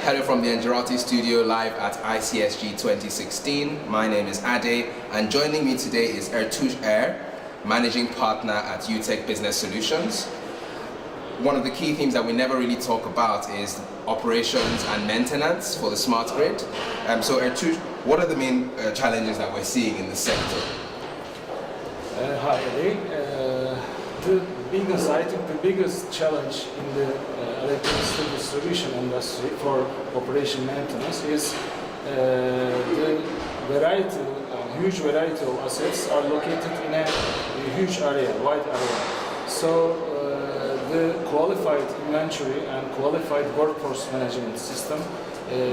Hello from the Angelati studio live at ICSG 2016. My name is Ade, and joining me today is EuTek, Managing Partner at EuTek Business Solutions. One of the key themes that we never really talk about is operations and maintenance for the smart grid. So EuTek, what are the main challenges that we're seeing in the sector? Hi Ade. I think the biggest challenge in the electricity distribution industry for operation maintenance is the huge variety of assets are located in a huge area, wide area. So the qualified inventory and qualified workforce management system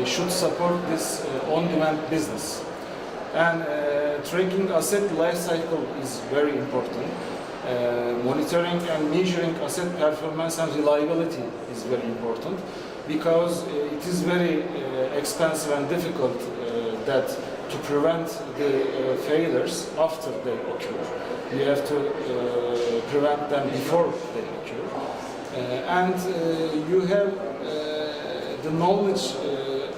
should support this on-demand business. And tracking asset lifecycle is very important. Monitoring and measuring asset performance and reliability is very important because it is very expensive and difficult to prevent the failures after they occur. You have to prevent them before they occur. And you have the knowledge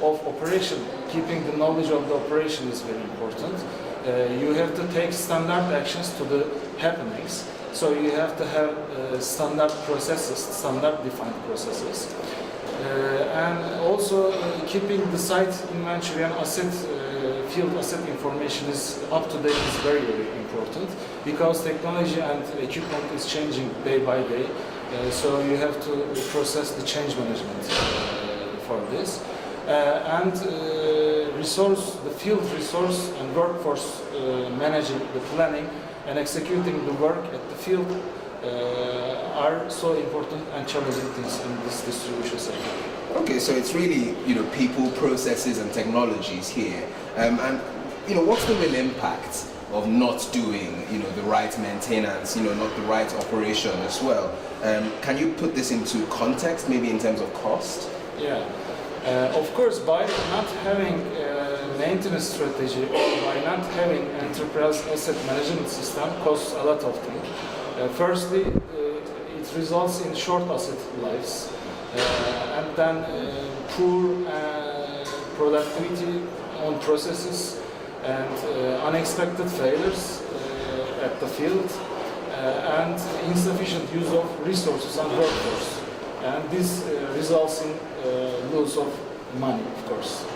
of operation. Keeping the knowledge of the operation is very important. You have to take standard actions to the happenings. So you have to have standard processes, standard defined processes. And also keeping the site inventory and field asset information is up to date is very, very important because technology and equipment is changing day by day. So you have to process the change management for this. And the field resource and workforce managing the planning and executing the work at the field are so important and challenging things in this distribution sector. Okay, so it's really, people, processes and technologies here. And, what's the real impact of not doing, the right maintenance, not the right operation as well? Can you put this into context, maybe in terms of cost? Yeah. Of course, by not having maintenance strategy or by not having enterprise asset management system costs a lot of things. Firstly, it results in short asset lives and then poor productivity on processes and unexpected failures at the field and insufficient use of resources and workforce. And this results in loss of money, of course.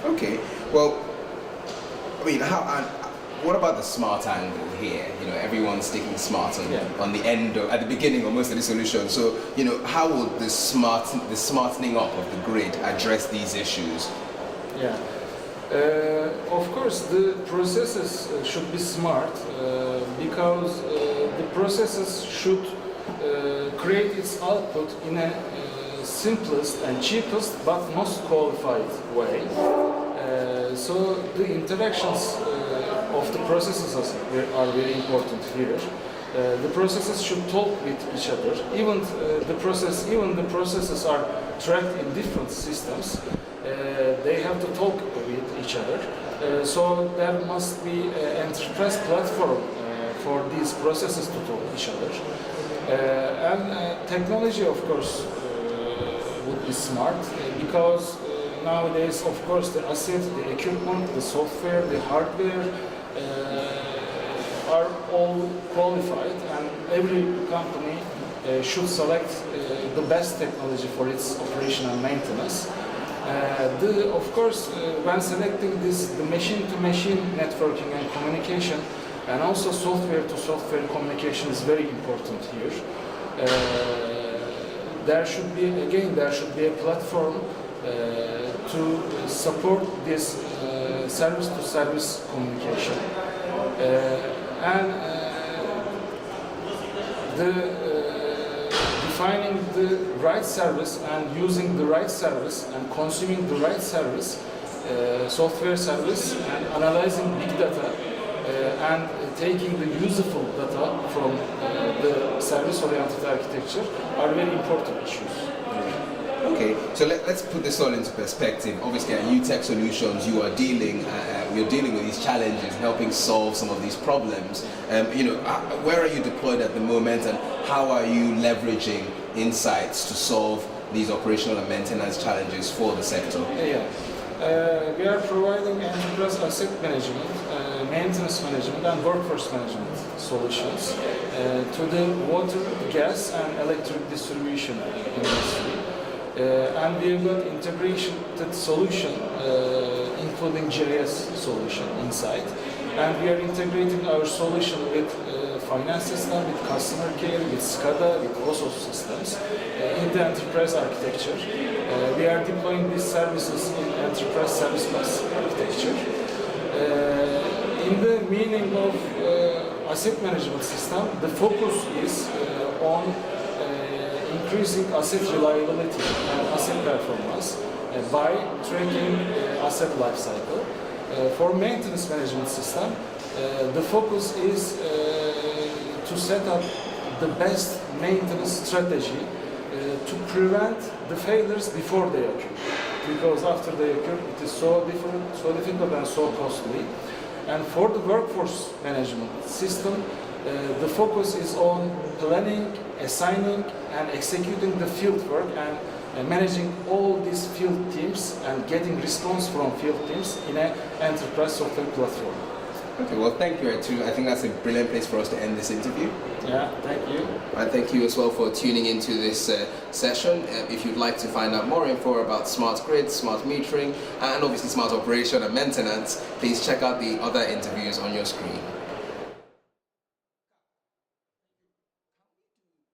Okay, well, what about the smart angle here? Everyone's sticking smart on the end, at the beginning of most of the solutions. So, how will the smartening up of the grid address these issues? Yeah, of course, the processes should be smart because the processes should create its output in a simplest and cheapest but most qualified way. So the interactions of the processes are very important here. The processes should talk with each other. Even the processes are tracked in different systems. They have to talk with each other. So there must be an enterprise platform for these processes to talk with each other. And technology, of course, would be smart because nowadays, of course, the asset, the equipment, the software, the hardware are all qualified, and every company should select the best technology for its operation and maintenance. Of course, when selecting this, the machine-to-machine networking and communication, and also software-to-software communication is very important here. There should be a platform to support this service-to-service communication. And defining the right service and using the right service and consuming the right service, software service, and analyzing big data and taking the useful data from the service-oriented architecture are very important issues. Okay, so let's put this all into perspective. Obviously, at EuTek Solutions, you're dealing with these challenges, helping solve some of these problems. Where are you deployed at the moment, and how are you leveraging insights to solve these operational and maintenance challenges for the sector? Yeah. We are providing enterprise asset management, maintenance management, and workforce management solutions to the water, gas, and electric distribution industry. And we have got integrated solution, including GIS solution inside. And we are integrating our solution with finance system, with customer care, with SCADA, with OSO systems in the enterprise architecture. We are deploying these services in enterprise service bus architecture. In the meaning of asset management system, the focus is on increasing asset reliability and asset performance by tracking asset lifecycle. For maintenance management system, the focus is to set up the best maintenance strategy to prevent the failures before they occur. Because after they occur, it is so difficult and so costly. And for the workforce management system, the focus is on planning, assigning, and executing the field work and managing all these field teams and getting response from field teams in an enterprise software platform. Okay, well, thank you, Ertuğ. I think that's a brilliant place for us to end this interview. Yeah, thank you. And thank you as well for tuning into this session. If you'd like to find out more info about smart grid, smart metering, and obviously smart operation and maintenance, please check out the other interviews on your screen.